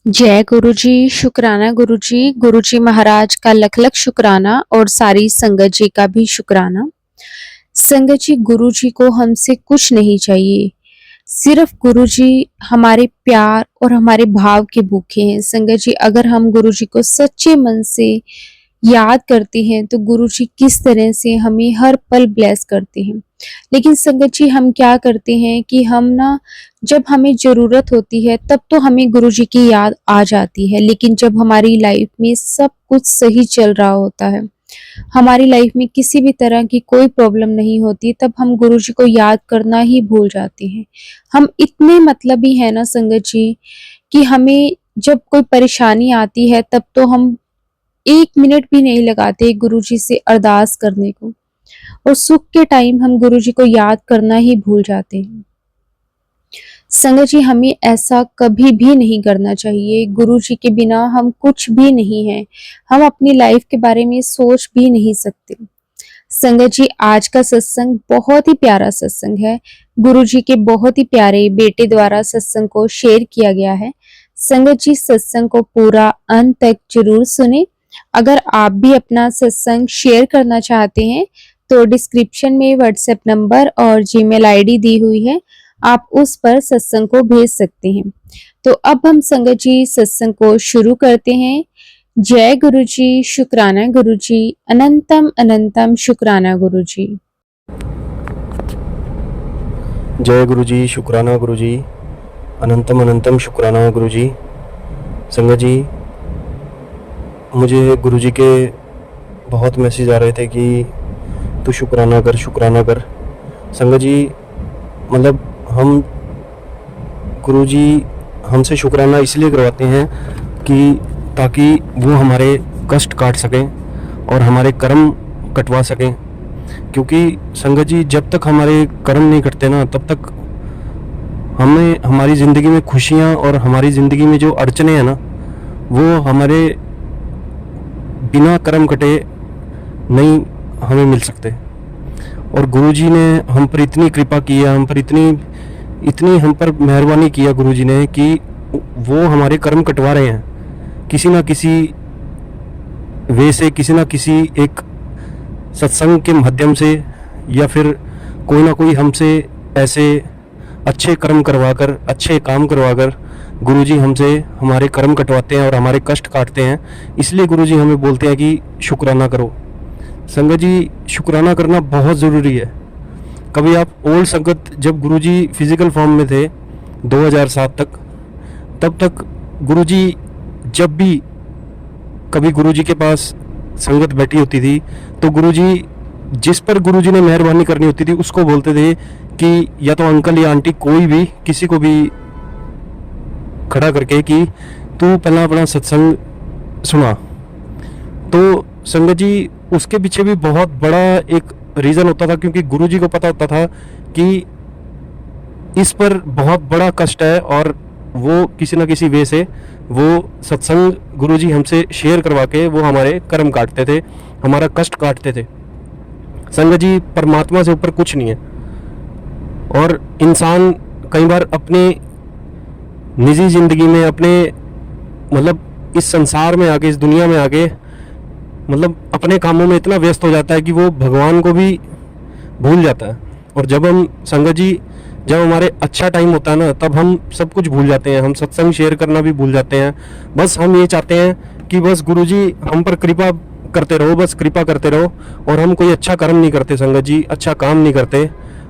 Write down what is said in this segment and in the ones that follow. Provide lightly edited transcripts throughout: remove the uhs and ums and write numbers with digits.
जय गुरु जी, शुक्राना गुरु जी। गुरु जी महाराज का लख लख शुक्राना और सारी संगत जी का भी शुक्राना। संगत जी, गुरु जी को हमसे कुछ नहीं चाहिए, सिर्फ गुरु जी हमारे प्यार और हमारे भाव के भूखे हैं। संगत जी, अगर हम गुरु जी को सच्चे मन से याद करते हैं तो गुरु जी किस तरह से हमें हर पल ब्लेस करते हैं। लेकिन संगत जी, हम क्या करते हैं कि हम ना, जब हमें ज़रूरत होती है तब तो हमें गुरु जी की याद आ जाती है, लेकिन जब हमारी लाइफ में सब कुछ सही चल रहा होता है, हमारी लाइफ में किसी भी तरह की कोई प्रॉब्लम नहीं होती, तब हम गुरु जी को याद करना ही भूल जाते हैं। हम इतने मतलबी हैं ना संगत जी, कि हमें जब कोई परेशानी आती है तब तो हम 1 मिनट भी नहीं लगाते गुरु जी से अरदास करने को, और सुख के टाइम हम गुरु जी को याद करना ही भूल जाते हैं। संगत जी, हमें ऐसा कभी भी नहीं करना चाहिए। गुरु जी के बिना हम कुछ भी नहीं हैं। हम अपनी लाइफ के बारे में सोच भी नहीं सकते। संगत जी, आज का सत्संग बहुत ही प्यारा सत्संग है। गुरु जी के बहुत ही प्यारे बेटे द्वारा सत्संग को शेयर किया गया है। संगत जी, सत्संग को पूरा अंत तक जरूर सुने। अगर आप भी अपना सत्संग शेयर करना चाहते हैं तो डिस्क्रिप्शन में व्हाट्सएप नंबर और जीमेल आईडी दी हुई है, आप उस पर सत्संग को भेज सकते हैं। तो अब हम संगत जी सत्संग को शुरू करते हैं। जय गुरु जी, शुक्राना गुरु जी, अनंतम अनंतम शुक्राना गुरु जी। जय गुरु जी, शुक्राना गुरु जी, अनंतम अनंतम शुक्राना गुरु जी। संगत जी, मुझे गुरु जी के बहुत मैसेज आ रहे थे कि तू शुक्राना कर, शुक्राना कर। संगत जी, मतलब हम गुरु जी हमसे शुक्राना इसलिए करवाते हैं कि ताकि वो हमारे कष्ट काट सकें और हमारे कर्म कटवा सकें। क्योंकि संगत जी, जब तक हमारे कर्म नहीं कटते ना, तब तक हमें हमारी ज़िंदगी में खुशियाँ और हमारी ज़िंदगी में जो अड़चने हैं ना, वो हमारे बिना कर्म कटे नहीं हमें मिल सकते। और गुरुजी ने हम पर इतनी कृपा की है, हम पर इतनी हम पर मेहरबानी किया गुरुजी ने कि वो हमारे कर्म कटवा रहे हैं किसी ना किसी वे से, किसी ना किसी एक सत्संग के माध्यम से, या फिर कोई ना कोई हमसे ऐसे अच्छे कर्म करवाकर, अच्छे काम करवाकर गुरुजी हमसे हमारे कर्म कटवाते हैं और हमारे कष्ट काटते हैं। इसलिए गुरुजी हमें बोलते हैं कि शुक्राना करो। संगत जी, शुक्राना करना बहुत ज़रूरी है। कभी आप ओल्ड संगत, जब गुरुजी फिज़िकल फॉर्म में थे 2007 तक, तब तक गुरुजी जब भी कभी गुरुजी के पास संगत बैठी होती थी तो गुरुजी जिस पर गुरुजी ने मेहरबानी करनी होती थी उसको बोलते थे कि या तो अंकल या आंटी, कोई भी किसी को भी खड़ा करके कि तू पहला अपना सत्संग सुना। तो संगत जी, उसके पीछे भी बहुत बड़ा एक रीज़न होता था, क्योंकि गुरुजी को पता होता था कि इस पर बहुत बड़ा कष्ट है और वो किसी न किसी वे से वो सत्संग गुरुजी हमसे शेयर करवा के वो हमारे कर्म काटते थे, हमारा कष्ट काटते थे। संगत जी, परमात्मा से ऊपर कुछ नहीं है। और इंसान कई बार अपने निजी ज़िंदगी में, अपने मतलब इस संसार में आके, इस दुनिया में आके, मतलब अपने कामों में इतना व्यस्त हो जाता है कि वो भगवान को भी भूल जाता है। और जब हम संगत जी, जब हमारे अच्छा टाइम होता है ना, तब हम सब कुछ भूल जाते हैं, हम सत्संग शेयर करना भी भूल जाते हैं। बस हम ये चाहते हैं कि बस गुरुजी हम पर कृपा करते रहो, बस कृपा करते रहो। और हम कोई अच्छा कर्म नहीं करते संगत जी, अच्छा काम नहीं करते।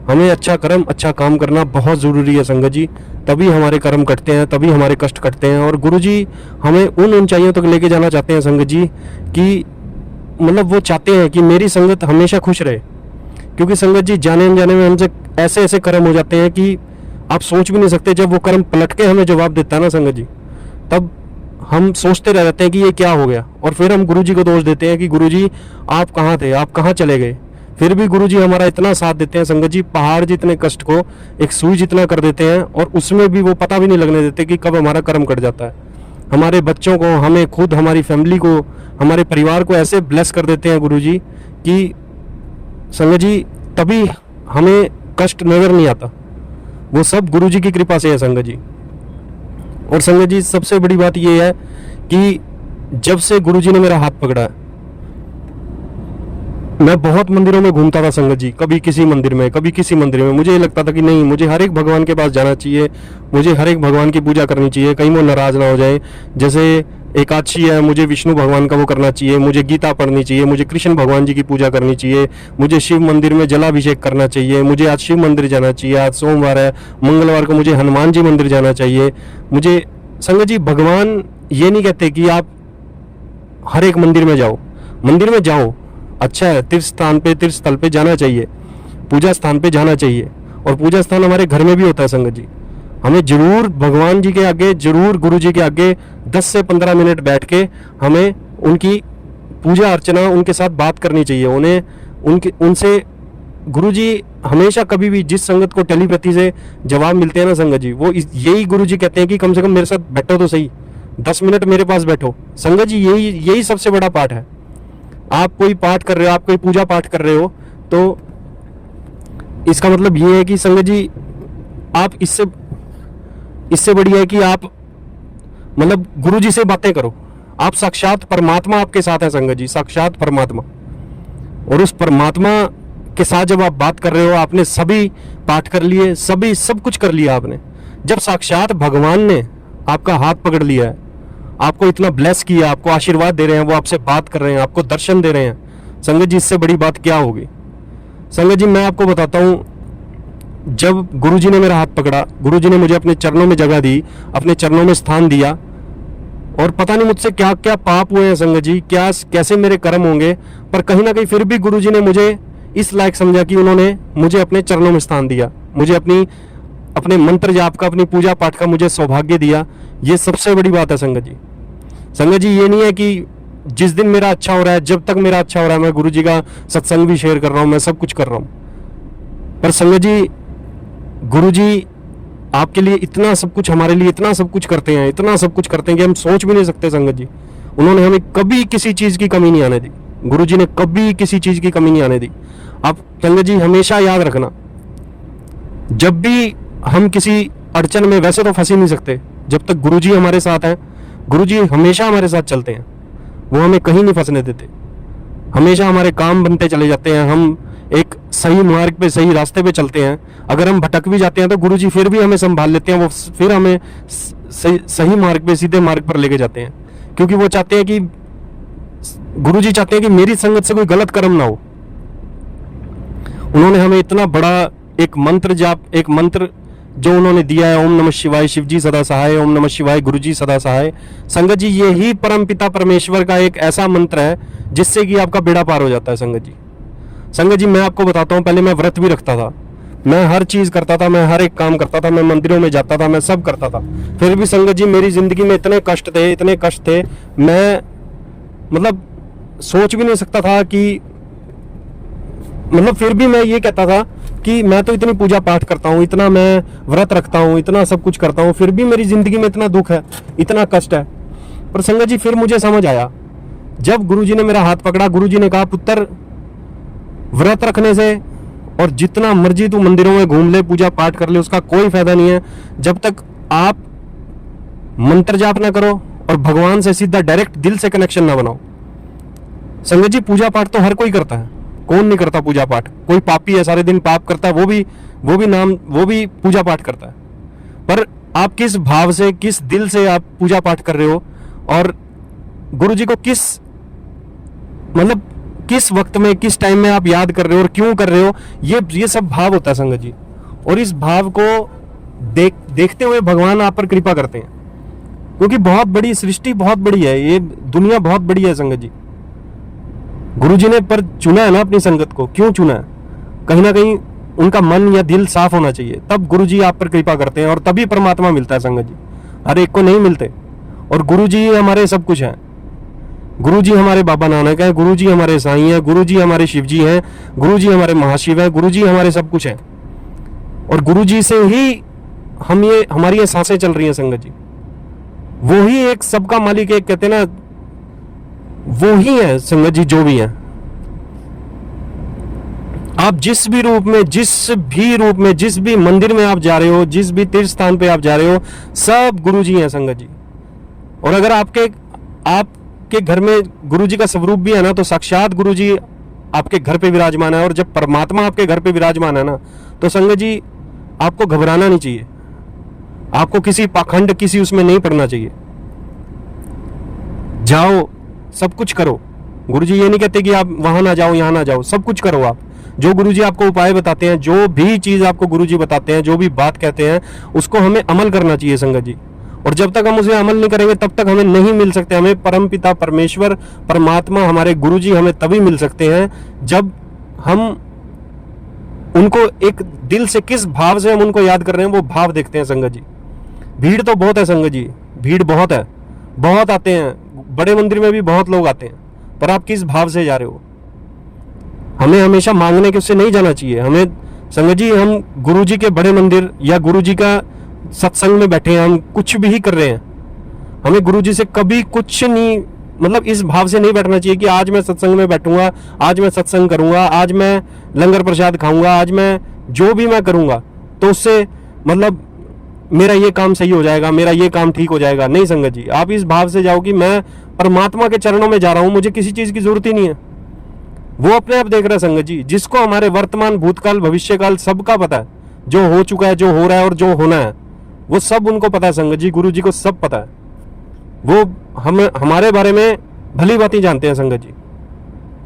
हमें अच्छा कर्म, अच्छा काम करना बहुत ज़रूरी है संगत जी, तभी हमारे कर्म कटते हैं, तभी हमारे कष्ट कटते हैं। और गुरुजी हमें उन ऊंचाइयों तक लेके जाना चाहते हैं संगत जी, कि मतलब वो चाहते हैं कि मेरी संगत हमेशा खुश रहे। क्योंकि संगत जी, जाने अनजाने में हमसे ऐसे ऐसे कर्म हो जाते हैं कि आप सोच भी नहीं सकते। जब वो कर्म पलट के हमें जवाब देता है ना संगत जी, तब हम सोचते रह जाते हैं कि ये क्या हो गया। और फिर हम गुरुजी को दोष देते हैं कि गुरुजी आप कहाँ थे, आप कहाँ चले गए। फिर भी गुरुजी हमारा इतना साथ देते हैं संगत जी, पहाड़ जितने कष्ट को एक सुई जितना कर देते हैं, और उसमें भी वो पता भी नहीं लगने देते कि कब हमारा कर्म कट जाता है। हमारे बच्चों को, हमें खुद, हमारी फैमिली को, हमारे परिवार को ऐसे ब्लेस कर देते हैं गुरुजी कि संगत जी तभी हमें कष्ट नज़र नहीं आता। वो सब गुरुजी की कृपा से है संगत जी। और संगत जी सबसे बड़ी बात ये है कि जब से गुरुजी ने मेरा हाथ पकड़ा है, मैं बहुत मंदिरों में घूमता था संगत जी, कभी किसी मंदिर में, कभी किसी मंदिर में। मुझे ये लगता था कि नहीं, मुझे हर एक भगवान के पास जाना चाहिए, मुझे हर एक भगवान की पूजा करनी चाहिए, कहीं वो नाराज ना हो जाए। जैसे एकादशी है, मुझे विष्णु भगवान का वो करना चाहिए, मुझे गीता पढ़नी चाहिए, मुझे कृष्ण भगवान जी की पूजा करनी चाहिए, मुझे शिव मंदिर में जलाभिषेक करना चाहिए, मुझे आज शिव मंदिर जाना चाहिए, आज सोमवार है, मंगलवार को मुझे हनुमान जी मंदिर जाना चाहिए। मुझे संगत जी भगवान ये नहीं कहते कि आप हर एक मंदिर में जाओ, मंदिर में जाओ, अच्छा है, तीर्थ स्थान पे, तीर्थ स्थल पे जाना चाहिए, पूजा स्थान पे जाना चाहिए। और पूजा स्थान हमारे घर में भी होता है संगत जी। हमें जरूर भगवान जी के आगे, जरूर गुरु जी के आगे 10 से 15 मिनट बैठ के हमें उनकी पूजा अर्चना, उनके साथ बात करनी चाहिए। उनसे गुरु जी हमेशा कभी भी जिस संगत को टेलीपैथी से जवाब मिलते हैं ना संगत जी, वो यही गुरु जी कहते हैं कि कम से कम मेरे साथ बैठो तो सही, 10 मिनट मेरे पास बैठो। संगत जी यही सबसे बड़ा पाठ है। आप कोई पाठ कर रहे हो, आप कोई पूजा पाठ कर रहे हो, तो इसका मतलब ये है कि संगत जी आप इससे बढ़िया है कि आप मतलब गुरु जी से बातें करो। आप साक्षात परमात्मा आपके साथ है संगत जी, साक्षात परमात्मा। और उस परमात्मा के साथ जब आप बात कर रहे हो, आपने सभी पाठ कर लिए, सब कुछ कर लिया आपने। जब साक्षात भगवान ने आपका हाथ पकड़ लिया है, आपको इतना ब्लेस किया, आपको आशीर्वाद दे रहे हैं, वो आपसे बात कर रहे हैं, आपको दर्शन दे रहे हैं, संगत जी इससे बड़ी बात क्या होगी। संगत जी मैं आपको बताता हूँ, जब गुरुजी ने मेरा हाथ पकड़ा, गुरुजी ने मुझे अपने चरणों में जगह दी, अपने चरणों में स्थान दिया, और पता नहीं मुझसे क्या क्या पाप हुए हैं संगत जी, क्या कैसे मेरे कर्म होंगे, पर कहीं ना कहीं फिर भी गुरुजी ने मुझे इस लायक समझा कि उन्होंने मुझे अपने चरणों में स्थान दिया, मुझे अपने मंत्र जाप का, अपनी पूजा पाठ का मुझे सौभाग्य दिया। ये सबसे बड़ी बात है संगत जी। संगत जी ये नहीं है कि जिस दिन मेरा अच्छा हो रहा है, जब तक मेरा अच्छा हो रहा है, मैं गुरुजी का सत्संग भी शेयर कर रहा हूँ, मैं सब कुछ कर रहा हूँ, पर संगत जी गुरुजी आपके लिए इतना सब कुछ, हमारे लिए इतना सब कुछ करते हैं, इतना सब कुछ करते हैं कि हम सोच भी नहीं सकते संगत जी। उन्होंने हमें कभी किसी चीज की कमी नहीं आने दी, गुरुजी ने कभी किसी चीज की कमी नहीं आने दी। आप संगत जी हमेशा याद रखना, जब भी हम किसी अड़चन में, वैसे तो फंस ही नहीं सकते जब तक गुरुजी हमारे साथ हैं, गुरुजी हमेशा हमारे साथ चलते हैं, वो हमें कहीं नहीं फंसने देते, हमेशा हमारे काम बनते चले जाते हैं, हम एक सही मार्ग पे, सही रास्ते पे चलते हैं। अगर हम भटक भी जाते हैं तो गुरुजी फिर भी हमें संभाल लेते हैं, वो फिर हमें सही मार्ग पे, सीधे मार्ग पर लेके जाते हैं, क्योंकि वो चाहते हैं कि, गुरुजी चाहते हैं कि मेरी संगत से कोई गलत कर्म ना हो। उन्होंने हमें इतना बड़ा एक मंत्र जाप, एक मंत्र जो उन्होंने दिया है, ओम नमः शिवाय, शिवजी सदा सहाय, ओम नमः शिवाय, गुरुजी सदा सहाय। संगत जी यही परम पिता परमेश्वर का एक ऐसा मंत्र है जिससे कि आपका बेड़ा पार हो जाता है संगत जी। संगत जी मैं आपको बताता हूँ, पहले मैं व्रत भी रखता था, मैं हर चीज करता था, मैं हर एक काम करता था, मैं मंदिरों में जाता था, मैं सब करता था, फिर भी संगत जी मेरी जिंदगी में इतने कष्ट थे, मैं मतलब सोच भी नहीं सकता था कि, मतलब फिर भी मैं ये कहता था कि मैं तो इतनी पूजा पाठ करता हूँ, इतना मैं व्रत रखता हूँ, इतना सब कुछ करता हूँ, फिर भी मेरी जिंदगी में इतना दुख है, इतना कष्ट है। पर संगत जी फिर मुझे समझ आया, जब गुरुजी ने मेरा हाथ पकड़ा, गुरुजी ने कहा पुत्र व्रत रखने से और जितना मर्जी तू मंदिरों में घूम ले, पूजा पाठ कर ले, उसका कोई फायदा नहीं है जब तक आप मंत्र जाप ना करो और भगवान से सीधा डायरेक्ट दिल से कनेक्शन ना बनाओ। संगत जी पूजा पाठ तो हर कोई करता है, कौन नहीं करता पूजा पाठ, कोई पापी है सारे दिन पाप करता है, वो भी पूजा पाठ करता है, पर आप किस भाव से, किस दिल से आप पूजा पाठ कर रहे हो, और गुरुजी को किस वक्त में, किस टाइम में आप याद कर रहे हो और क्यों कर रहे हो, ये सब भाव होता है संगत जी। और इस भाव को देखते हुए भगवान आप पर कृपा करते हैं, क्योंकि बहुत बड़ी सृष्टि, बहुत बड़ी है ये दुनिया, बहुत बड़ी है संगत जी। गुरुजी ने पर चुना है ना अपनी संगत को, क्यों चुना है, कहीं ना कहीं उनका मन या दिल साफ होना चाहिए, तब गुरुजी आप पर कृपा करते हैं और तभी परमात्मा मिलता है संगत जी, हर एक को नहीं मिलते। और गुरुजी हमारे सब कुछ हैं, गुरुजी हमारे बाबा नानक है, गुरुजी हमारे साईं हैं, गुरुजी हमारे शिवजी हैं, गुरुजी हमारे महाशिव हैं, गुरुजी हमारे सब कुछ हैं, और गुरुजी से ही हमारी ये सांसें चल रही हैं संगत जी। वो ही एक सबका मालिक, एक कहते हैं ना, वो ही है संगत जी जो भी है। आप जिस भी रूप में, जिस भी मंदिर में आप जा रहे हो, जिस भी तीर्थ स्थान पे आप जा रहे हो, सब गुरु जी हैं संगत जी। और अगर आपके घर में गुरु जी का स्वरूप भी है ना, तो साक्षात गुरु जी आपके घर पे विराजमान है। और जब परमात्मा आपके घर पे विराजमान है ना, तो संगत जी आपको घबराना नहीं चाहिए, आपको किसी पाखंड, किसी उसमें नहीं पड़ना चाहिए। जाओ, सब कुछ करो। गुरु जी ये नहीं कहते कि आप वहां ना जाओ, यहां ना जाओ, सब कुछ करो। आप जो गुरु जी आपको उपाय बताते हैं, जो भी चीज आपको गुरु जी बताते हैं, जो भी बात कहते हैं, उसको हमें अमल करना चाहिए संगत जी। और जब तक हम उसे अमल नहीं करेंगे, तब तक हमें नहीं मिल सकते। हमें परम पिता परमेश्वर परमात्मा, हमारे गुरु जी हमें तभी मिल सकते हैं जब हम उनको एक दिल से, किस भाव से हम उनको याद कर रहे हैं, वो भाव देखते हैं संगत जी। भीड़ तो बहुत है संगत जी, भीड़ बहुत है, बहुत आते हैं, बड़े मंदिर में भी बहुत लोग आते हैं, पर आप किस भाव से जा रहे हो? हमें हमेशा मांगने के उससे नहीं जाना चाहिए। हमें संगत जी, हम गुरु जी के बड़े मंदिर या गुरु जी का सत्संग में बैठे हैं, हम कुछ भी ही कर रहे हैं, हमें गुरु जी से कभी कुछ नहीं, मतलब इस भाव से नहीं बैठना चाहिए कि आज मैं सत्संग में बैठूंगा, आज मैं सत्संग करूंगा, आज मैं लंगर प्रसाद खाऊंगा, आज मैं जो भी मैं करूंगा तो उससे मतलब मेरा ये काम सही हो जाएगा, मेरा ये काम ठीक हो जाएगा। नहीं संगत जी, आप इस भाव से जाओ कि मैं परमात्मा के चरणों में जा रहा हूं, मुझे किसी चीज की जरूरत ही नहीं है। वो अपने आप देख रहा है संगत जी, जिसको हमारे वर्तमान, भूतकाल, भविष्यकाल सबका पता है, जो हो चुका है, जो हो रहा है और जो होना है, वो सब उनको पता है संगत जी। गुरु जी को सब पता है, वो हमारे बारे में भली भांति जानते हैं संगत जी।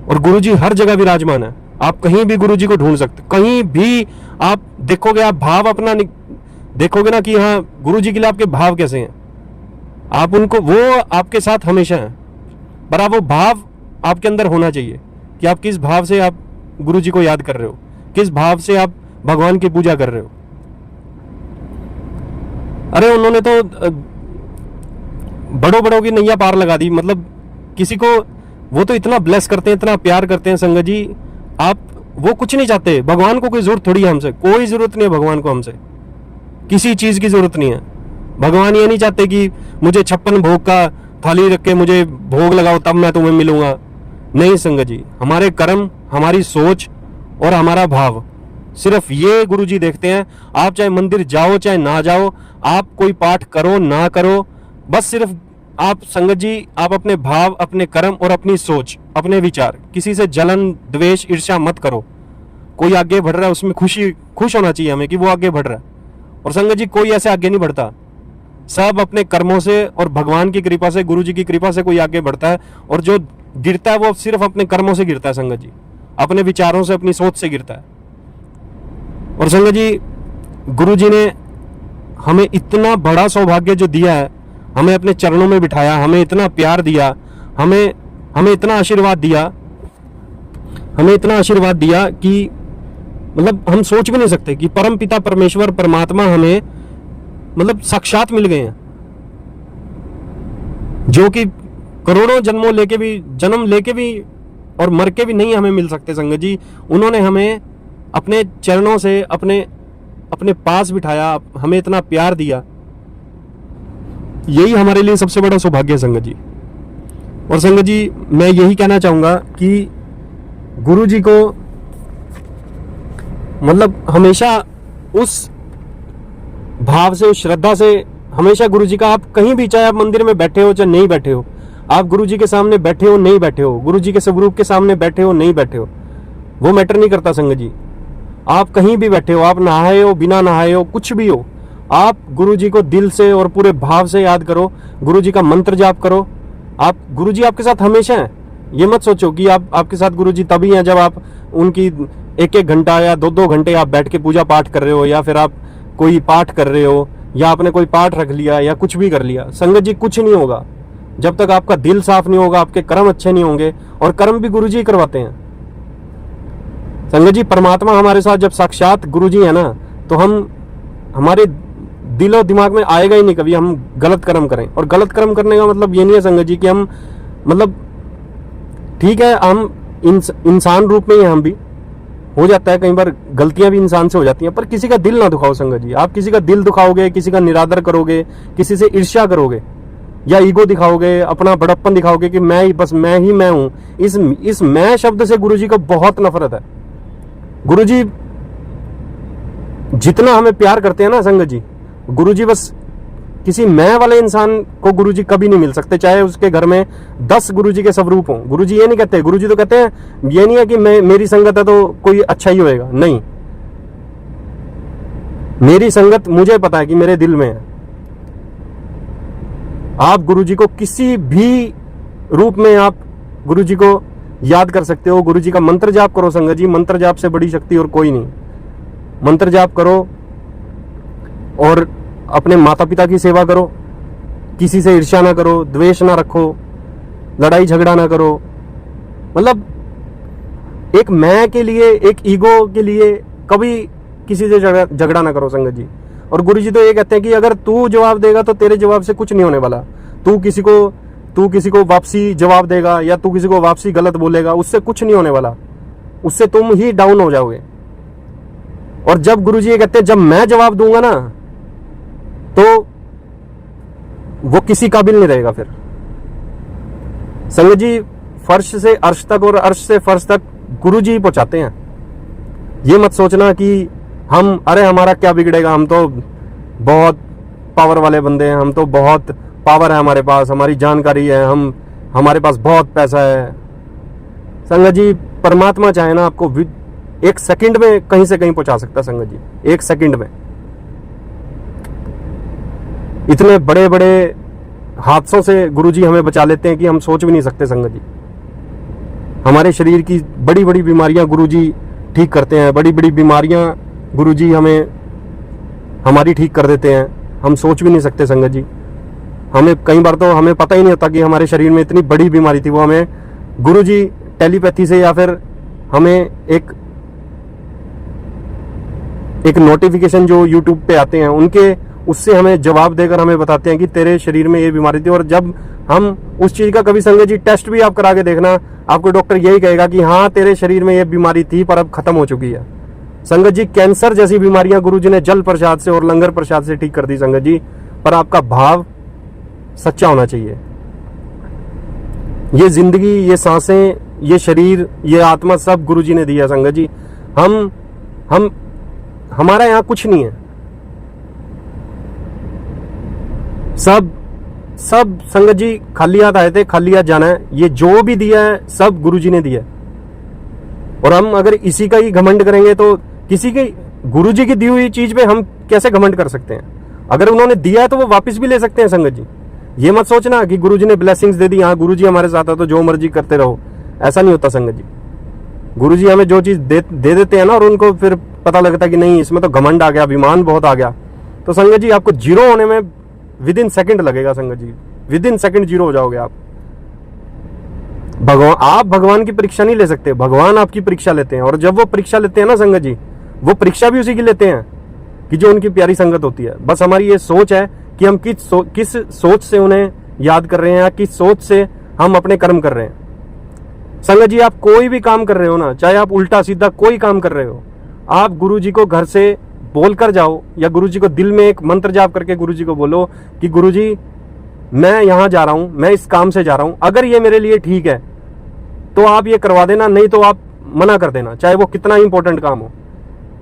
और गुरु जी हर जगह विराजमान है, आप कहीं भी गुरु जी को ढूंढ सकते, कहीं भी आप देखोगे, आप भाव अपना देखोगे ना कि हाँ गुरु जी के लिए आपके भाव कैसे हैं, आप उनको, वो आपके साथ हमेशा हैं, पर आप वो भाव आपके अंदर होना चाहिए कि आप किस भाव से आप गुरु जी को याद कर रहे हो, किस भाव से आप भगवान की पूजा कर रहे हो। अरे उन्होंने तो बड़ों की नैया पार लगा दी, मतलब किसी को वो तो इतना ब्लेस करते हैं, इतना प्यार करते हैं संगत जी। आप, वो कुछ नहीं चाहते, भगवान को कोई जरूरत थोड़ी है हमसे, कोई जरूरत नहीं है भगवान को हमसे, किसी चीज की जरूरत नहीं है। भगवान ये नहीं चाहते कि मुझे 56 भोग का थाली रख के मुझे भोग लगाओ तब मैं तुम्हें मिलूंगा। नहीं संगत जी, हमारे कर्म, हमारी सोच और हमारा भाव, सिर्फ ये गुरु जी देखते हैं। आप चाहे मंदिर जाओ चाहे ना जाओ, आप कोई पाठ करो ना करो, बस सिर्फ आप संगत जी, आप अपने भाव, अपने कर्म और अपनी सोच, अपने विचार, किसी से जलन, द्वेष, ईर्ष्या मत करो। कोई आगे बढ़ रहा है उसमें खुश होना चाहिए हमें कि वो आगे बढ़ रहा है। और संगत जी कोई ऐसे आगे नहीं बढ़ता, सब अपने कर्मों से और भगवान की कृपा से, गुरु जी की कृपा से कोई आगे बढ़ता है। और जो गिरता है वो सिर्फ अपने कर्मों से गिरता है संगत जी, अपने विचारों से, अपनी सोच से गिरता है। और संगत जी, गुरु जी ने हमें इतना बड़ा सौभाग्य जो दिया है, हमें अपने चरणों में बिठाया, हमें इतना प्यार दिया, हमें इतना आशीर्वाद दिया, हमें इतना आशीर्वाद दिया कि मतलब हम सोच भी नहीं सकते कि परम पिता परमेश्वर परमात्मा हमें मतलब साक्षात मिल गए हैं, जो कि करोड़ों जन्म लेके भी और मर के भी नहीं हमें मिल सकते संगत जी। उन्होंने हमें अपने चरणों से अपने पास बिठाया, हमें इतना प्यार दिया, यही हमारे लिए सबसे बड़ा सौभाग्य है संगत जी। और संगत जी, मैं यही कहना चाहूंगा कि गुरु जी को मतलब हमेशा उस भाव से, उस श्रद्धा से, हमेशा गुरु जी का, आप कहीं भी, चाहे आप मंदिर में बैठे हो चाहे नहीं बैठे हो, आप गुरु जी के सामने बैठे हो नहीं बैठे हो, गुरु जी के स्वरूप के सामने बैठे हो नहीं बैठे हो, वो मैटर नहीं करता संगत जी। आप कहीं भी बैठे हो, आप नहाए हो, बिना नहाए हो, कुछ भी हो, आप गुरु जी को दिल से और पूरे भाव से याद करो, गुरु जी का मंत्र जाप करो। आप, गुरु जी आपके साथ हमेशा हैं। ये मत सोचो कि आपके साथ गुरु जी तभी हैं जब आप उनकी 1-1 घंटा या 2-2 घंटे आप बैठ के पूजा पाठ कर रहे हो, या फिर आप कोई पाठ कर रहे हो, या आपने कोई पाठ रख लिया या कुछ भी कर लिया। संगत जी, कुछ नहीं होगा जब तक आपका दिल साफ नहीं होगा, आपके कर्म अच्छे नहीं होंगे, और कर्म भी गुरु जी करवाते हैं संगत जी। परमात्मा हमारे साथ जब साक्षात गुरु जी है ना, तो हमारे दिल और दिमाग में आएगा ही नहीं कभी हम गलत कर्म करें। और गलत कर्म करने का मतलब ये नहीं है संगत जी कि हम, मतलब ठीक है, हम इंसान रूप में ही, हम भी हो जाता है कई बार, गलतियां भी इंसान से हो जाती हैं, पर किसी का दिल ना दुखाओ संगत जी। आप किसी का दिल दुखाओगे, किसी का निरादर करोगे, किसी से ईर्ष्या करोगे या ईगो दिखाओगे, अपना बड़प्पन दिखाओगे कि मैं ही मैं हूं, इस मैं शब्द से गुरु जी को बहुत नफरत है। गुरुजी जितना हमें प्यार करते हैं ना संगत जी, गुरुजी बस किसी मैं वाले इंसान को गुरुजी कभी नहीं मिल सकते, चाहे उसके घर में 10 गुरुजी के स्वरूप हों। गुरुजी ये नहीं कहते, गुरुजी तो कहते हैं ये नहीं है कि मेरी संगत है तो कोई अच्छा ही होएगा, नहीं, मेरी संगत मुझे पता है कि मेरे दिल में है। आप गुरुजी को किसी भी रूप में आप गुरुजी को याद कर सकते हो। गुरुजी का मंत्र जाप करो संगत जी, मंत्र जाप से बड़ी शक्ति और कोई नहीं। मंत्र जाप करो और अपने माता पिता की सेवा करो, किसी से ईर्ष्या ना करो, द्वेष ना रखो, लड़ाई झगड़ा ना करो। मतलब एक मैं के लिए, एक ईगो के लिए कभी किसी से झगड़ा ना करो संगत जी। और गुरुजी तो ये कहते हैं कि अगर तू जवाब देगा तो तेरे जवाब से कुछ नहीं होने वाला। तू किसी को वापसी जवाब देगा या तू किसी को वापसी गलत बोलेगा, उससे कुछ नहीं होने वाला, उससे तुम ही डाउन हो जाओगे। और जब गुरुजी ये कहते हैं जब मैं जवाब दूंगा ना तो वो किसी काबिल नहीं रहेगा फिर। संगत जी फर्श से अर्श तक और अर्श से फर्श तक गुरुजी पहुंचाते हैं। ये मत सोचना कि अरे हमारा क्या बिगड़ेगा, हम तो बहुत पावर वाले बंदे हैं, हम तो बहुत पावर है हमारे पास, हमारी जानकारी है, हमारे पास बहुत पैसा है। संगत जी परमात्मा चाहे ना आपको 1 सेकंड में कहीं से कहीं पहुंचा सकता है संगत जी, 1 सेकंड में। इतने बड़े बड़े हादसों से गुरुजी हमें बचा लेते हैं कि हम सोच भी नहीं सकते संगत जी। हमारे शरीर की बड़ी बड़ी बीमारियां गुरुजी ठीक करते हैं, बड़ी बड़ी बीमारियां गुरुजी हमारी ठीक कर देते हैं, हम सोच भी नहीं सकते संगत जी। हमें कई बार तो हमें पता ही नहीं होता कि हमारे शरीर में इतनी बड़ी बीमारी थी, वो हमें गुरुजी टेलीपैथी से या फिर हमें एक नोटिफिकेशन जो यूट्यूब पे आते हैं उनके उससे हमें जवाब देकर हमें बताते हैं कि तेरे शरीर में ये बीमारी थी। और जब हम उस चीज का कभी संगत जी टेस्ट भी आप करा के देखना, आपको डॉक्टर यही कहेगा कि हाँ तेरे शरीर में ये बीमारी थी पर अब खत्म हो चुकी है। संगत जी कैंसर जैसी बीमारियां गुरुजी ने जल प्रसाद से और लंगर प्रसाद से ठीक कर दी संगत जी, पर आपका भाव सच्चा होना चाहिए। ये जिंदगी, ये सांसें, ये शरीर, ये आत्मा सब गुरुजी ने दिया संगत जी। हमारा यहाँ कुछ नहीं है, सब संगत जी खाली हाथ आए थे, खाली हाथ जाना है। ये जो भी दिया है सब गुरुजी ने दिया है। और हम अगर इसी का ही घमंड करेंगे तो किसी के गुरुजी की दी हुई चीज पे हम कैसे घमंड कर सकते हैं। अगर उन्होंने दिया है तो वो वापस भी ले सकते हैं संगत जी। ये मत सोचना कि गुरुजी ने ब्लेसिंग्स दे दी, हाँ गुरुजी हमारे साथ है तो जो मर्जी करते रहो, ऐसा नहीं होता संगत जी। गुरुजी हमें जो चीज दे देते हैं ना और उनको फिर पता लगता है कि नहीं इसमें तो घमंड आ गया, अभिमान बहुत आ गया, तो संगत जी आपको जीरो होने में विदिन सेकंड लगेगा संगत जी, विदिन सेकंड जीरो हो जाओगे आप। भगवान की परीक्षा नहीं ले सकते, भगवान आपकी परीक्षा लेते हैं। और जब वो परीक्षा लेते हैं ना संगत जी, वो परीक्षा भी उसी की लेते हैं कि जो उनकी प्यारी संगत होती है। बस हमारी ये सोच है कि हम किस सोच से उन्हें याद कर रहे हैं या किस सोच से हम अपने कर्म कर रहे हैं। संगत जी आप कोई भी काम कर रहे हो ना, चाहे आप उल्टा सीधा कोई काम कर रहे हो, आप गुरुजी को घर से बोल कर जाओ या गुरुजी को दिल में एक मंत्र जाप करके गुरुजी को बोलो कि गुरुजी मैं यहाँ जा रहा हूँ, मैं इस काम से जा रहा हूँ, अगर ये मेरे लिए ठीक है तो आप ये करवा देना, नहीं तो आप मना कर देना, चाहे वो कितना इंपॉर्टेंट काम हो।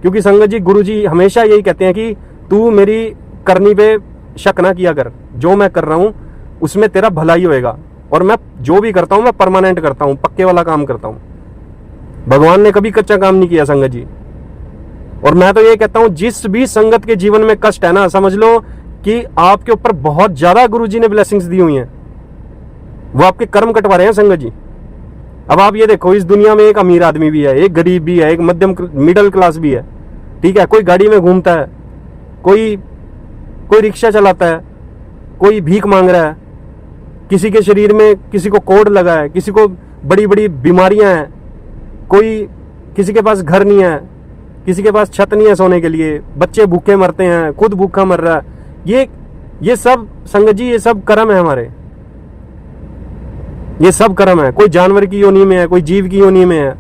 क्योंकि संगत जी गुरुजी हमेशा यही कहते हैं कि तू मेरी करनी पे शक ना किया कर, जो मैं कर रहा हूँ उसमें तेरा भला ही होएगा। और मैं जो भी करता हूँ मैं परमानेंट करता हूँ, पक्के वाला काम करता हूँ। भगवान ने कभी कच्चा काम नहीं किया संगत जी। और मैं तो ये कहता हूँ जिस भी संगत के जीवन में कष्ट है ना, समझ लो कि आपके ऊपर बहुत ज्यादा गुरुजी ने ब्लेसिंग्स दी हुई हैं, वो आपके कर्म कटवा रहे हैं संगत जी। अब आप ये देखो, इस दुनिया में एक अमीर आदमी भी है, एक गरीब भी है, एक मध्यम मिडिल क्लास भी है, ठीक है। कोई गाड़ी में घूमता है, कोई रिक्शा चलाता है, कोई भीख मांग रहा है, किसी के शरीर में किसी को कोढ़ लगा है, किसी को बड़ी बड़ी बीमारियां हैं, किसी के पास घर नहीं है, किसी के पास छत नहीं है सोने के लिए, बच्चे भूखे मरते हैं, खुद भूखा मर रहा है। ये सब संगत जी, ये सब कर्म है हमारे, ये सब कर्म है। कोई जानवर की योनि में है, कोई जीव की योनि में है,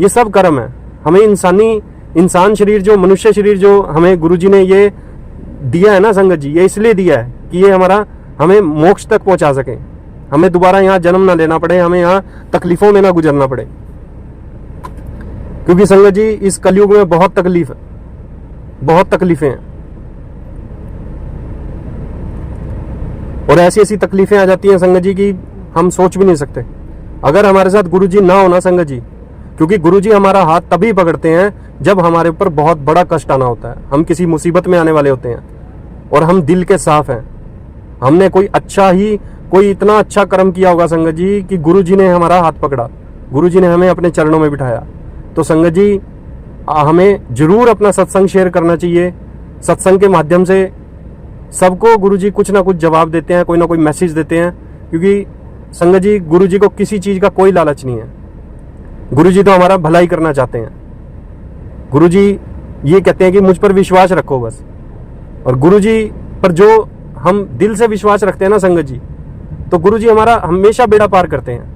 ये सब कर्म है। हमें इंसान शरीर जो, मनुष्य शरीर जो हमें गुरुजी ने ये दिया है ना संगत जी, ये इसलिए दिया है कि ये हमें मोक्ष तक पहुंचा सके, हमें दोबारा यहाँ जन्म ना लेना पड़े, हमें यहाँ तकलीफों में ना गुजरना पड़े। क्योंकि संगत जी इस कलयुग में बहुत तकलीफ है, बहुत तकलीफें हैं, और ऐसी ऐसी तकलीफें आ जाती हैं संगत जी की हम सोच भी नहीं सकते। अगर हमारे साथ गुरुजी ना होना संगत जी, क्योंकि गुरुजी हमारा हाथ तभी पकड़ते हैं जब हमारे ऊपर बहुत बड़ा कष्ट आना होता है, हम किसी मुसीबत में आने वाले होते हैं और हम दिल के साफ हैं, हमने कोई इतना अच्छा कर्म किया होगा संगत जी कि गुरुजी ने हमारा हाथ पकड़ा, गुरुजी ने हमें अपने चरणों में बिठाया। तो संगत जी हमें जरूर अपना सत्संग शेयर करना चाहिए। सत्संग के माध्यम से सबको गुरुजी कुछ ना कुछ जवाब देते हैं, कोई ना कोई मैसेज देते हैं, क्योंकि संगत जी गुरुजी को किसी चीज का कोई लालच नहीं है। गुरुजी तो हमारा भलाई करना चाहते हैं। गुरुजी ये कहते हैं कि मुझ पर विश्वास रखो बस, और गुरुजी पर जो हम दिल से विश्वास रखते हैं ना संगत जी, तो गुरुजी हमारा हमेशा बेड़ा पार करते हैं।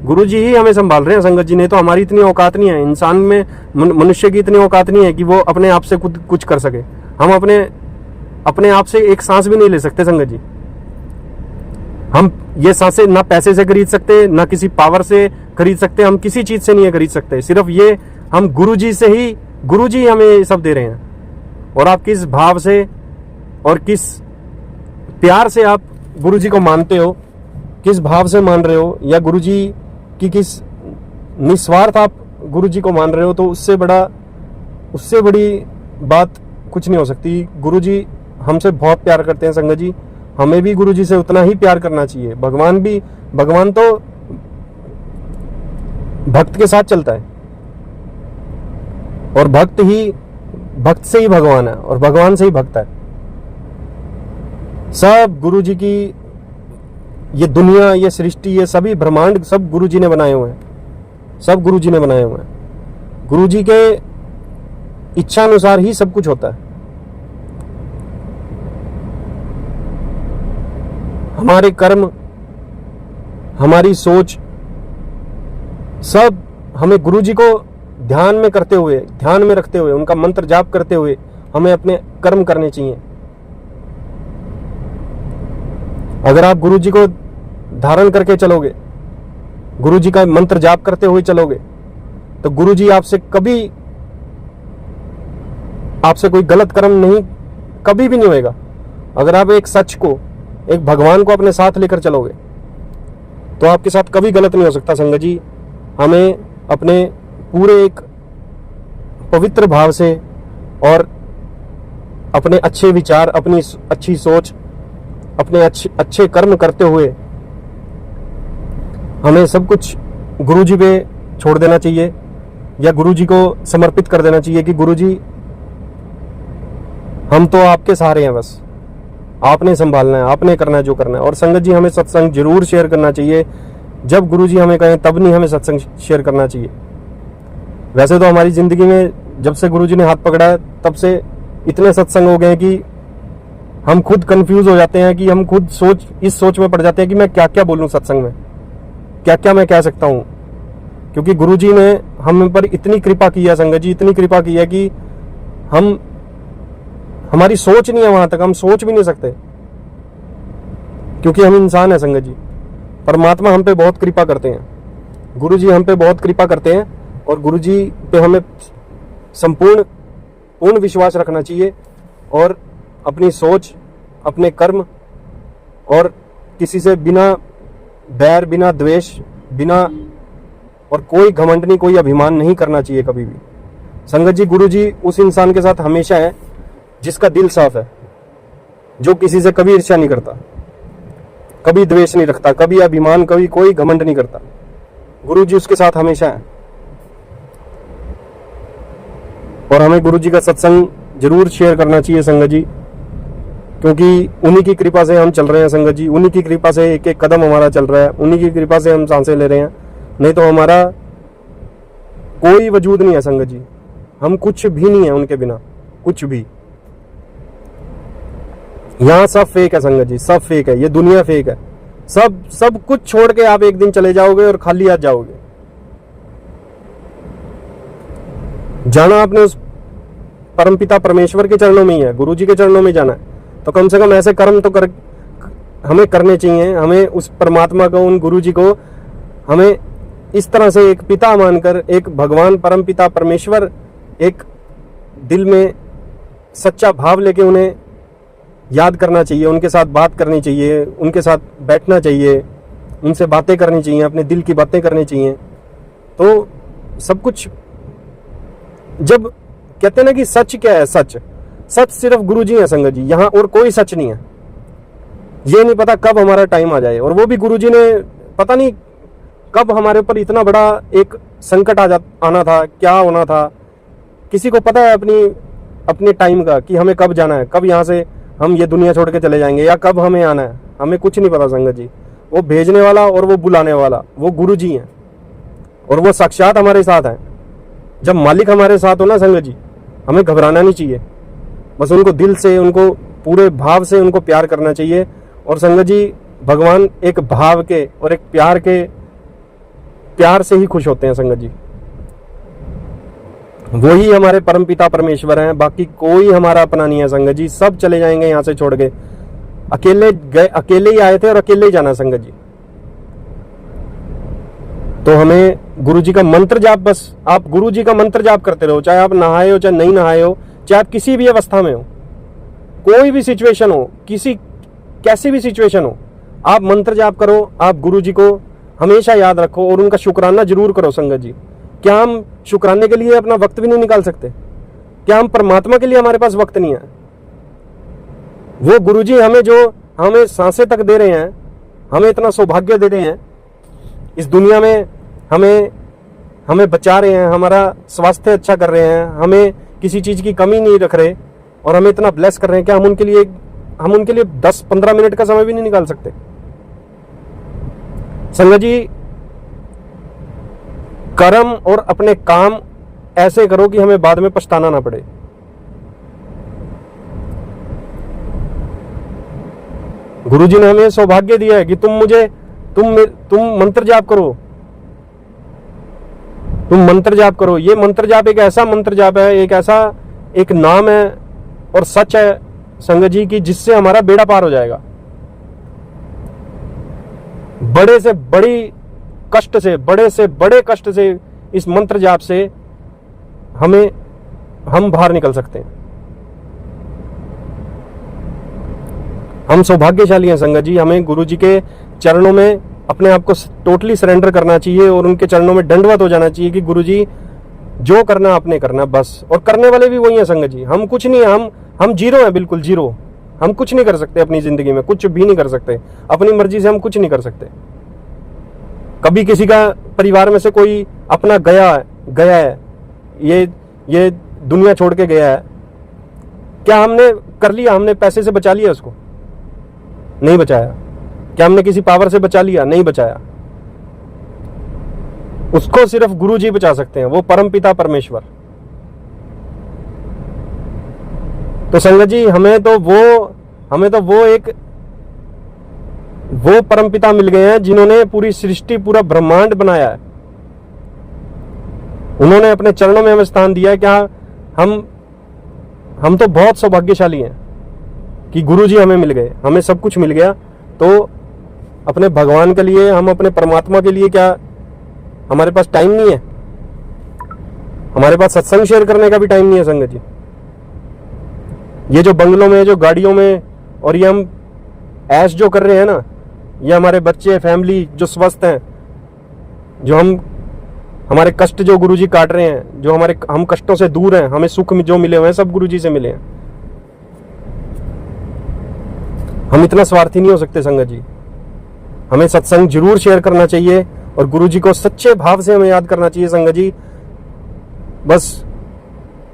गुरुजी ही हमें संभाल रहे हैं संगत जी, ने तो हमारी इतनी औकात नहीं है, इंसान में मनुष्य की इतनी औकात नहीं है कि वो अपने आप से कुछ कर सके। हम अपने आप से एक सांस भी नहीं ले सकते संगत जी। हम ये सांसें ना पैसे से खरीद सकते, ना किसी पावर से खरीद सकते, हम किसी चीज से नहीं खरीद सकते। सिर्फ ये हम गुरुजी से ही, गुरुजी हमें ये सब दे रहे हैं। और आप किस भाव से और किस प्यार से आप गुरुजी को मानते हो, किस भाव से मान रहे हो, या गुरुजी की किस निस्वार्थ आप गुरुजी को मान रहे हो, तो उससे बड़ी बात कुछ नहीं हो सकती। गुरुजी हमसे बहुत प्यार करते हैं संगत जी, हमें भी गुरुजी से उतना ही प्यार करना चाहिए। भगवान तो भक्त के साथ चलता है, और भक्त से ही भगवान है, और भगवान से ही भक्त है। सब गुरुजी की ये दुनिया, ये सृष्टि, ये सभी ब्रह्मांड सब गुरुजी ने बनाए हुए हैं, सब गुरुजी ने बनाए हुए हैं। गुरुजी के इच्छा अनुसार ही सब कुछ होता है। हमारे कर्म, हमारी सोच, सब हमें गुरुजी को ध्यान में रखते हुए, उनका मंत्र जाप करते हुए हमें अपने कर्म करने चाहिए। अगर आप गुरुजी को धारण करके चलोगे, गुरुजी का मंत्र जाप करते हुए चलोगे, तो गुरुजी आपसे कोई गलत कर्म नहीं, कभी भी नहीं होएगा। अगर आप एक सच को, एक भगवान को अपने साथ लेकर चलोगे, तो आपके साथ कभी गलत नहीं हो सकता संगत जी। हमें अपने पूरे एक पवित्र भाव से और अपने अच्छे विचार, अपनी अच्छी सोच, अपने अच्छे कर्म करते हुए हमें सब कुछ गुरुजी पे छोड़ देना चाहिए, या गुरुजी को समर्पित कर देना चाहिए कि गुरुजी हम तो आपके सहारे हैं, बस आपने संभालना है, आपने करना है जो करना है। और संगत जी हमें सत्संग जरूर शेयर करना चाहिए। जब गुरुजी हमें कहें तब नहीं हमें सत्संग शेयर करना चाहिए। वैसे तो हमारी जिंदगी में जब से गुरुजी ने हाथ पकड़ा है, तब से इतने सत्संग हो गए कि हम खुद कंफ्यूज हो जाते हैं, कि हम खुद इस सोच में पड़ जाते हैं कि मैं क्या क्या बोलूं सत्संग में, क्या क्या मैं कह सकता हूं। क्योंकि गुरुजी ने हम पर इतनी कृपा की है संगत जी, इतनी कृपा की है कि हमारी सोच नहीं है वहां तक, हम सोच भी नहीं सकते, क्योंकि हम इंसान है संगत जी। परमात्मा हम पे बहुत कृपा करते हैं, गुरुजी हम पे बहुत कृपा करते हैं, और गुरुजी पे हमें पूर्ण विश्वास रखना चाहिए, और अपनी सोच, अपने कर्म, और किसी से बिना बैर, बिना द्वेष, बिना और कोई घमंड नहीं, कोई अभिमान नहीं करना चाहिए कभी भी। संगत जी गुरुजी उस इंसान के साथ हमेशा है जिसका दिल साफ है, जो किसी से कभी ईर्ष्या नहीं करता, कभी द्वेष नहीं रखता, कभी अभिमान, कभी कोई घमंड नहीं करता। गुरुजी उसके साथ हमेशा है। और हमें गुरुजी का सत्संग जरूर शेयर करना चाहिए संगत जी, क्योंकि उन्हीं की कृपा से हम चल रहे हैं संगत जी, उन्हीं की कृपा से एक एक कदम हमारा चल रहा है, उन्हीं की कृपा से हम सांसें ले रहे हैं। नहीं तो हमारा कोई वजूद नहीं है संगत जी, हम कुछ भी नहीं है उनके बिना, कुछ भी। यहाँ सब फेक है संगत जी, सब फेक है, ये दुनिया फेक है। सब कुछ छोड़ के आप एक दिन चले जाओगे और खाली हाथ जाओगे। जाना आपने उस परमपिता परमेश्वर के चरणों में ही है, गुरुजी के चरणों में जाना है। तो कम से कम ऐसे कर्म तो हमें करने चाहिए, हमें उस परमात्मा को, उन गुरुजी को हमें इस तरह से एक पिता मानकर, एक भगवान परम पिता परमेश्वर एक दिल में सच्चा भाव लेके उन्हें याद करना चाहिए, उनके साथ बात करनी चाहिए, उनके साथ बैठना चाहिए, उनसे बातें करनी चाहिए, अपने दिल की बातें करनी चाहिए। तो सब कुछ, जब कहते हैं ना कि सच क्या है, सच सिर्फ गुरु जी है संगत जी, यहाँ और कोई सच नहीं है। ये नहीं पता कब हमारा टाइम आ जाए, और वो भी गुरु जी ने पता नहीं कब हमारे ऊपर इतना बड़ा एक संकट आना था, क्या होना था। किसी को पता है अपने टाइम का कि हमें कब जाना है, कब यहाँ से हम ये दुनिया छोड़ के चले जाएंगे, या कब हमें आना है, हमें कुछ नहीं पता संगत जी। वो भेजने वाला और वो बुलाने वाला वो गुरु जी हैं, और वो साक्षात हमारे साथ हैं। जब मालिक हमारे साथ हो ना संगत जी, हमें घबराना नहीं चाहिए, बस उनको दिल से, उनको पूरे भाव से उनको प्यार करना चाहिए। और संगत जी, भगवान एक भाव के और एक प्यार से ही खुश होते हैं संगत जी। वही हमारे परमपिता परमेश्वर हैं, बाकी कोई हमारा अपना नहीं है संगत जी। सब चले जाएंगे यहाँ से छोड़ के, अकेले गए, अकेले ही आए थे और अकेले ही जाना संगत जी। तो हमें गुरु जी का मंत्र जाप, बस आप गुरु जी का मंत्र जाप करते रहो, चाहे आप नहाए हो चाहे नहीं नहाए हो, चाहे आप किसी भी अवस्था में हो, कोई भी सिचुएशन हो, कैसी भी सिचुएशन हो, आप मंत्र जाप करो, आप गुरु जी को हमेशा याद रखो और उनका शुक्राना जरूर करो संगत जी। क्या हम शुक्राने के लिए अपना वक्त भी नहीं निकाल सकते? क्या हम परमात्मा के लिए हमारे पास वक्त नहीं है? वो गुरु जी हमें सांसें तक दे रहे हैं, हमें इतना सौभाग्य दे रहे हैं इस दुनिया में, हमें बचा रहे हैं, हमारा स्वास्थ्य अच्छा कर रहे हैं, हमें किसी चीज की कमी नहीं रख रहे, और हमें इतना ब्लेस कर रहे हैं। क्या हम उनके लिए 10-15 मिनट का समय भी नहीं निकाल सकते? संगत जी, कर्म और अपने काम ऐसे करो कि हमें बाद में पछताना ना पड़े। गुरुजी ने हमें सौभाग्य दिया है कि तुम मंत्र जाप करो, तुम मंत्र जाप करो। ये मंत्र जाप एक ऐसा मंत्र जाप है, एक नाम है और सच है संगत जी, की जिससे हमारा बेड़ा पार हो जाएगा। बड़े से बड़े कष्ट से इस मंत्र जाप से हम बाहर निकल सकते हैं। हम सौभाग्यशाली हैं संगत जी। हमें गुरु जी के चरणों में अपने आप को टोटली सरेंडर करना चाहिए और उनके चरणों में दंडवत हो जाना चाहिए कि गुरु जी जो करना आपने करना बस। और करने वाले भी वही हैं संगत जी, हम कुछ नहीं, हम जीरो हैं, बिल्कुल जीरो। हम कुछ नहीं कर सकते अपनी जिंदगी में, कुछ भी नहीं कर सकते अपनी मर्जी से, हम कुछ नहीं कर सकते। कभी किसी का परिवार में से कोई अपना गया है, ये दुनिया छोड़ के गया है, क्या हमने कर लिया? हमने पैसे से बचा लिया उसको? नहीं बचाया। क्या हमने किसी पावर से बचा लिया? नहीं बचाया। उसको सिर्फ गुरु जी बचा सकते हैं, वो परमपिता परमेश्वर। तो संगत जी, हमें तो वो परमपिता मिल गए हैं जिन्होंने पूरी सृष्टि, पूरा ब्रह्मांड बनाया है। उन्होंने अपने चरणों में हमें स्थान दिया है। क्या हम तो बहुत सौभाग्यशाली हैं कि गुरु जी हमें मिल गए, हमें सब कुछ मिल गया। तो अपने भगवान के लिए, हम अपने परमात्मा के लिए क्या हमारे पास टाइम नहीं है? हमारे पास सत्संग शेयर करने का भी टाइम नहीं है संगत जी। ये जो बंगलों में, जो गाड़ियों में, और ये हम ऐश जो कर रहे हैं ना, ये हमारे बच्चे, फैमिली जो स्वस्थ हैं, जो हमारे कष्ट जो गुरुजी काट रहे हैं, जो हम कष्टों से दूर हैं, हमें सुख जो मिले हुए हैं, सब गुरुजी से मिले हैं। हम इतना स्वार्थी नहीं हो सकते संगत जी। हमें सत्संग जरूर शेयर करना चाहिए और गुरुजी को सच्चे भाव से हमें याद करना चाहिए संगत जी। बस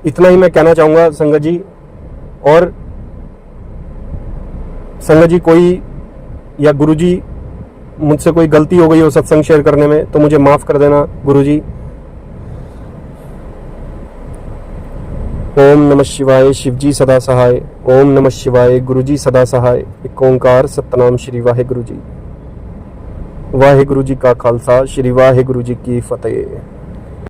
इतना ही मैं कहना चाहूंगा संगत जी। और संगत जी, कोई या गुरुजी मुझसे कोई गलती हो गई हो सत्संग शेयर करने में तो मुझे माफ कर देना गुरुजी। ओम नमः शिवाय, शिवजी सदा सहाय। ओम नमः शिवाय, गुरुजी सदा सहाय। एक ओंकार सतनाम श्री वाहे गुरु जी। वाहे गुरु जी का खालसा, श्री वाहे गुरु जी की फतेह।